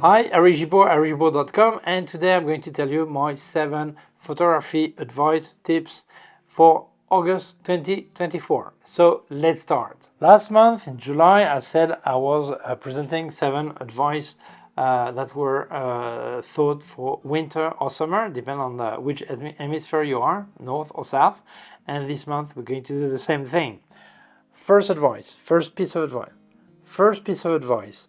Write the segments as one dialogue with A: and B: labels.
A: Hi, Gibaud, Gibaud.com, and today I'm going to tell you my 7 photography advice tips for August 2024. So let's start. Last month in July I said I was presenting 7 advice that were thought for winter or summer, depending on which hemisphere you are, north or south. And this month we're going to do the same thing. First piece of advice.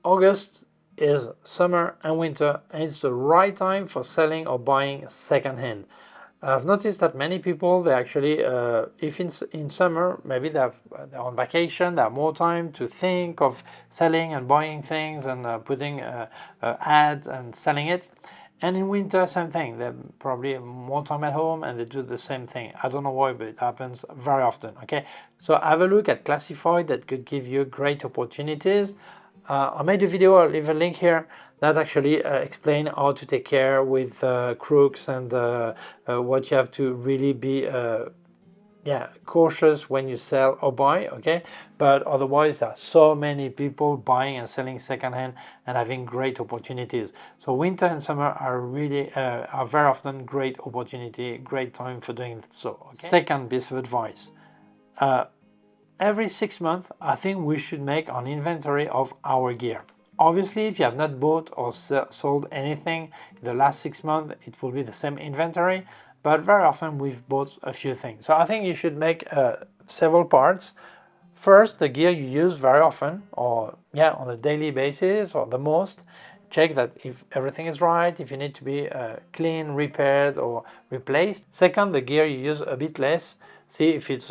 A: August is summer and winter, and it's the right time for selling or buying second-hand. I've noticed that many people, they actually, if in summer, maybe they're on vacation, they have more time to think of selling and buying things and putting ads and selling it. And in winter, same thing. They're probably more time at home and they do the same thing. I don't know why, but it happens very often. Okay, so have a look at classified that could give you great opportunities. I made a video, I'll leave a link here, that actually explain how to take care with crooks and what you have to really be cautious when you sell or buy. Okay, but otherwise there are so many people buying and selling secondhand and having great opportunities. So winter and summer are really are very often great opportunity, great time for doing so. Okay? Second piece of advice. Every 6 months, I think we should make an inventory of our gear. Obviously, if you have not bought or sold anything in the last 6 months, it will be the same inventory, but very often we've bought a few things. So I think you should make several parts. First, the gear you use very often, or on a daily basis, or the most. Check that if everything is right, if you need to be clean, repaired, or replaced. Second, the gear you use a bit less. See if it's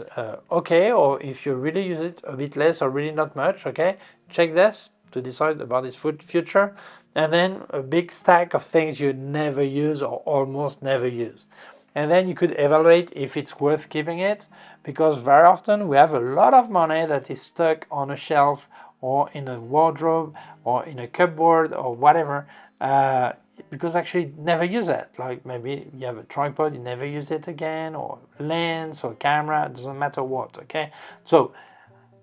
A: okay, or if you really use it a bit less or really not much. Okay, check this to decide about its future. And then a big stack of things you never use or almost never use. And then you could evaluate if it's worth keeping it, because very often we have a lot of money that is stuck on a shelf or in a wardrobe or in a cupboard or whatever, because actually never use it. Like maybe you have a tripod, you never use it again, or lens or camera, it doesn't matter what. Okay, so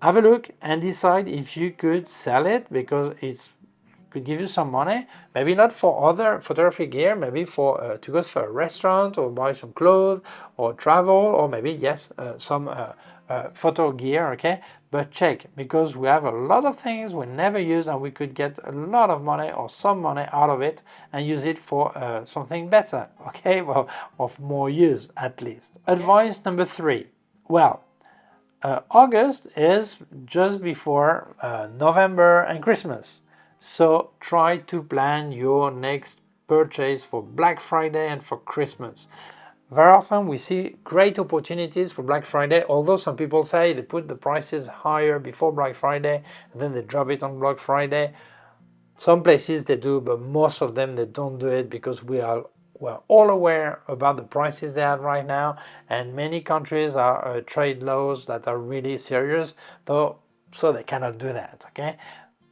A: have a look and decide if you could sell it, because it could give you some money. Maybe not for other photography gear, maybe for to go for a restaurant or buy some clothes or travel, or maybe some photo gear. Okay, but check, because we have a lot of things we never use and we could get a lot of money or some money out of it and use it for something better. Okay, well, of more use at least. Advice number 3. Well, August is just before November and Christmas. So try to plan your next purchase for Black Friday and for Christmas. Very often we see great opportunities for Black Friday, although some people say they put the prices higher before Black Friday and then they drop it on Black Friday. Some places they do, but most of them they don't do it, because we're all aware about the prices they have right now, and many countries are trade laws that are really serious, though, so they cannot do that. Okay,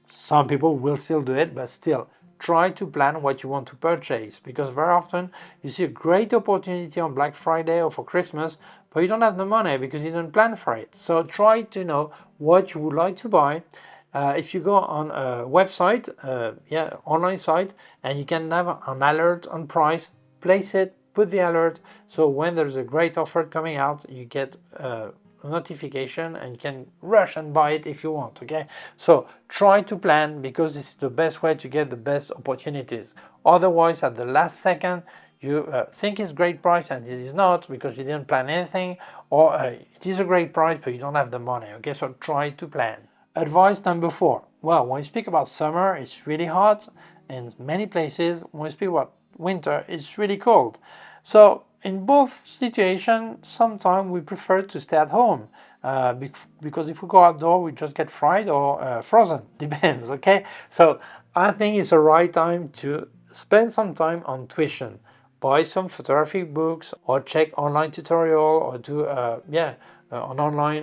A: some people will still do it, but still try to plan what you want to purchase, because very often you see a great opportunity on Black Friday or for Christmas, but you don't have the money because you don't plan for it. So try to know what you would like to buy. If you go on a website, online site, and you can have an alert on price, place it, put the alert, so when there's a great offer coming out, you get a notification and you can rush and buy it if you want. Okay, so try to plan, because this is the best way to get the best opportunities. Otherwise, at the last second, you think it's great price and it is not, because you didn't plan anything, or it is a great price but you don't have the money. Okay, so try to plan. Advice number 4. Well, when you speak about summer, it's really hot in many places. When you speak about winter, it's really cold. So in both situations, sometimes we prefer to stay at home, because if we go outdoor, we just get fried or frozen. Depends. Okay, so I think it's the right time to spend some time on tuition. Buy some photography books, or check online tutorial, or do an online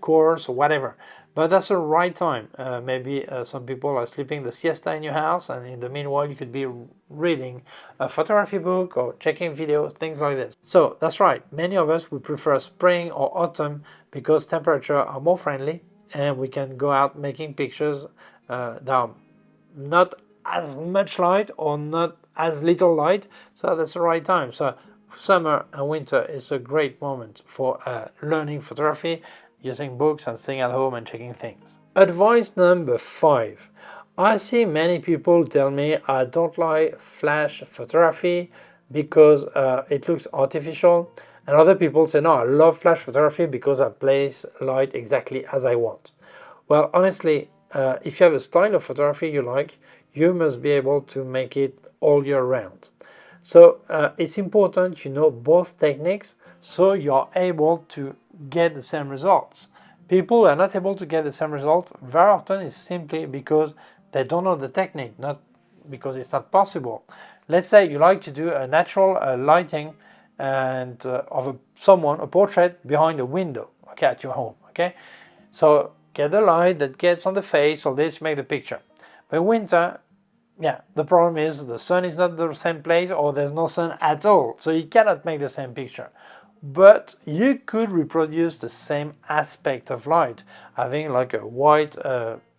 A: course or whatever. But that's the right time. Maybe some people are sleeping the siesta in your house, and in the meanwhile you could be reading a photography book or checking videos, things like this. So that's right, many of us would prefer spring or autumn, because temperatures are more friendly and we can go out making pictures that are not as much light or not as little light, so that's the right time. So summer and winter is a great moment for learning photography, using books and staying at home and checking things. Advice number 5. I see many people tell me I don't like flash photography because it looks artificial, and other people say no, I love flash photography because I place light exactly as I want. Well, honestly, if you have a style of photography you like, you must be able to make it all year round. So it's important you know both techniques so you're able to get the same results. People who are not able to get the same result very often is simply because they don't know the technique, not because it's not possible. Let's say you like to do a natural lighting and of someone, a portrait behind a window, okay, at your home, okay? So get the light that gets on the face, so this make the picture. But in winter, yeah, the problem is the sun is not the same place or there's no sun at all, so you cannot make the same picture. But you could reproduce the same aspect of light, having like a white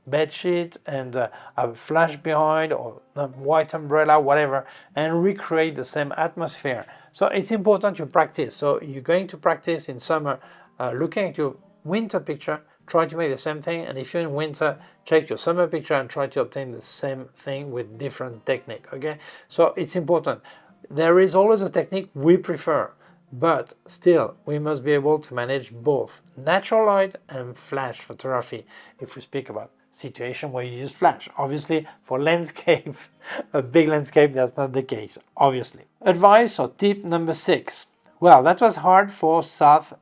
A: bed sheet and a flash behind or a white umbrella, whatever, and recreate the same atmosphere. So it's important you practice. So you're going to practice in summer looking at your winter picture, try to make the same thing, and if you're in winter, check your summer picture and try to obtain the same thing with different technique, okay? So it's important. There is always a technique we prefer, but still we must be able to manage both natural light and flash photography if we speak about situation where you use flash. Obviously for landscape, a big landscape, that's not the case, obviously. Advice or tip number 6. Well, that was hard for south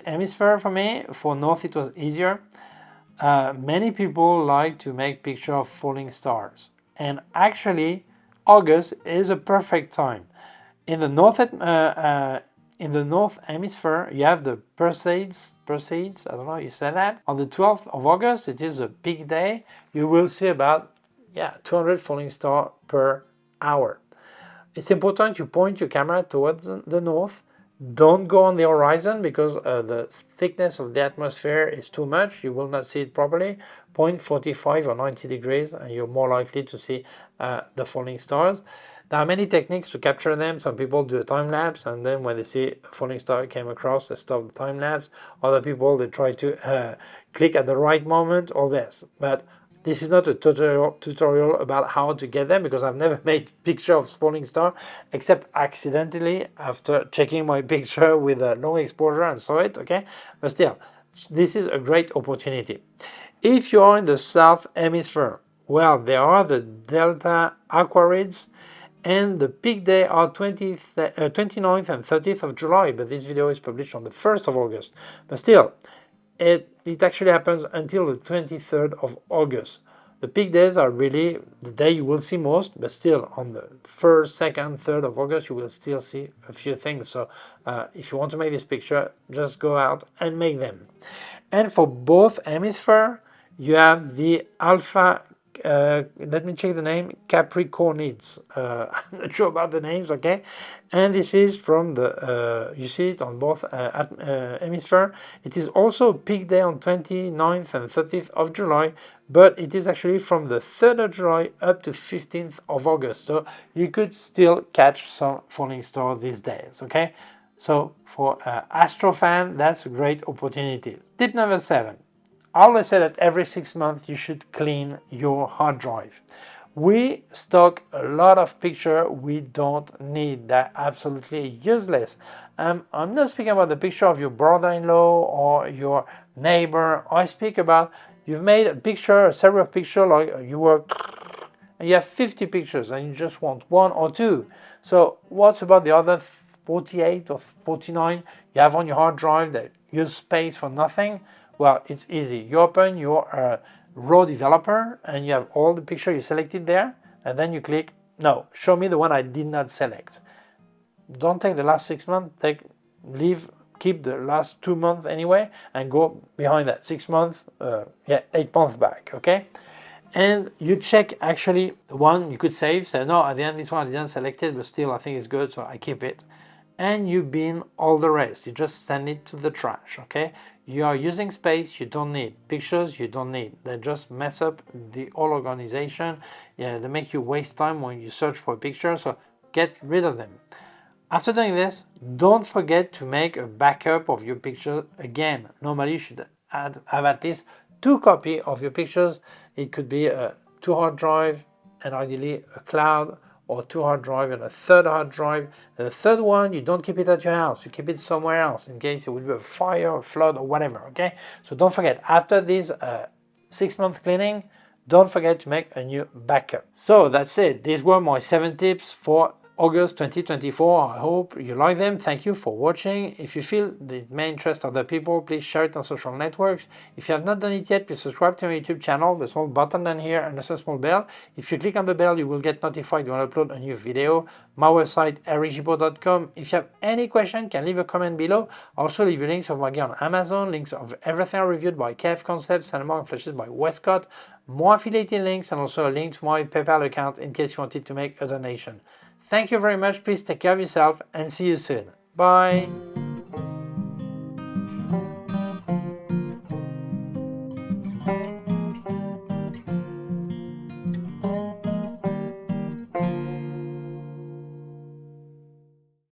A: hemisphere for me. For north it was easier. Many people like to make pictures of falling stars, and actually August is a perfect time. In the north hemisphere, you have the Perseids, I don't know how you say that. On the 12th of August, it is a big day. You will see about 200 falling stars per hour. It's important you point your camera towards the north. Don't go on the horizon because the thickness of the atmosphere is too much. You will not see it properly. Point 45 or 90 degrees and you're more likely to see the falling stars. There are many techniques to capture them. Some people do a time lapse and then when they see a falling star came across, they stop the time lapse. Other people, they try to click at the right moment, all this. But this is not a tutorial about how to get them because I've never made picture of falling star except accidentally after checking my picture with a long exposure and saw it, okay? But still, this is a great opportunity. If you are in the south hemisphere, well, there are the delta aquarids and the peak day are 29th and 30th of July, but this video is published on the 1st of August. But still, it actually happens until the 23rd of August. The peak days are really the day you will see most, but still on the 1st, 2nd, 3rd of August you will still see a few things. So if you want to make this picture, just go out and make them. And for both hemispheres, you have the alpha, let me check the name, Capricornids. I'm not sure about the names, okay? And this is from the, you see it on both hemispheres. It is also a peak day on 29th and 30th of July, but it is actually from the 3rd of July up to 15th of August. So you could still catch some falling stars these days, okay? So for astro fan, that's a great opportunity. Tip number 7. I always say that every 6 months you should clean your hard drive. We stock a lot of pictures we don't need. They're absolutely useless. I'm not speaking about the picture of your brother-in-law or your neighbor. I speak about you've made a picture, a series of pictures, like you work and you have 50 pictures and you just want 1 or 2. So what's about the other 48 or 49 you have on your hard drive that use space for nothing? Well, it's easy. You open your raw developer and you have all the pictures you selected there, and then you click, no, show me the one I did not select. Don't take the last 6 months, keep the last 2 months anyway, and go behind that 6 months, 8 months back, okay? And you check actually the one you could save, say, no, at the end this one I didn't select it, but still I think it's good, so I keep it. And you bin all the rest. You just send it to the trash, okay? You are using space you don't need, pictures you don't need. They just mess up the whole organization. Yeah, they make you waste time when you search for a picture, so get rid of them. After doing this, don't forget to make a backup of your pictures. Again, normally you should have at least 2 copies of your pictures. It could be a 2 hard drive and ideally a cloud, or 2 hard drive and a 3rd hard drive. And the 3rd one, you don't keep it at your house, you keep it somewhere else in case there will be a fire or flood or whatever, okay? So don't forget, after this 6-month cleaning, don't forget to make a new backup. So that's it. These were my 7 tips for August 2024. I hope you like them. Thank you for watching. If you feel it may interest other people, please share it on social networks. If you have not done it yet, please subscribe to my YouTube channel. The small button down here and there's a small bell. If you click on the bell, you will get notified when I upload a new video. My website, ericgibaud.com. If you have any question, you can leave a comment below. I'll also leave you links of my gear on Amazon, links of everything I reviewed by K&F Concept, Sandmarc, Flashes by Westcott, more affiliated links, and also a link to my PayPal account in case you wanted to make a donation. Thank you very much. Please take care of yourself and see you soon. Bye.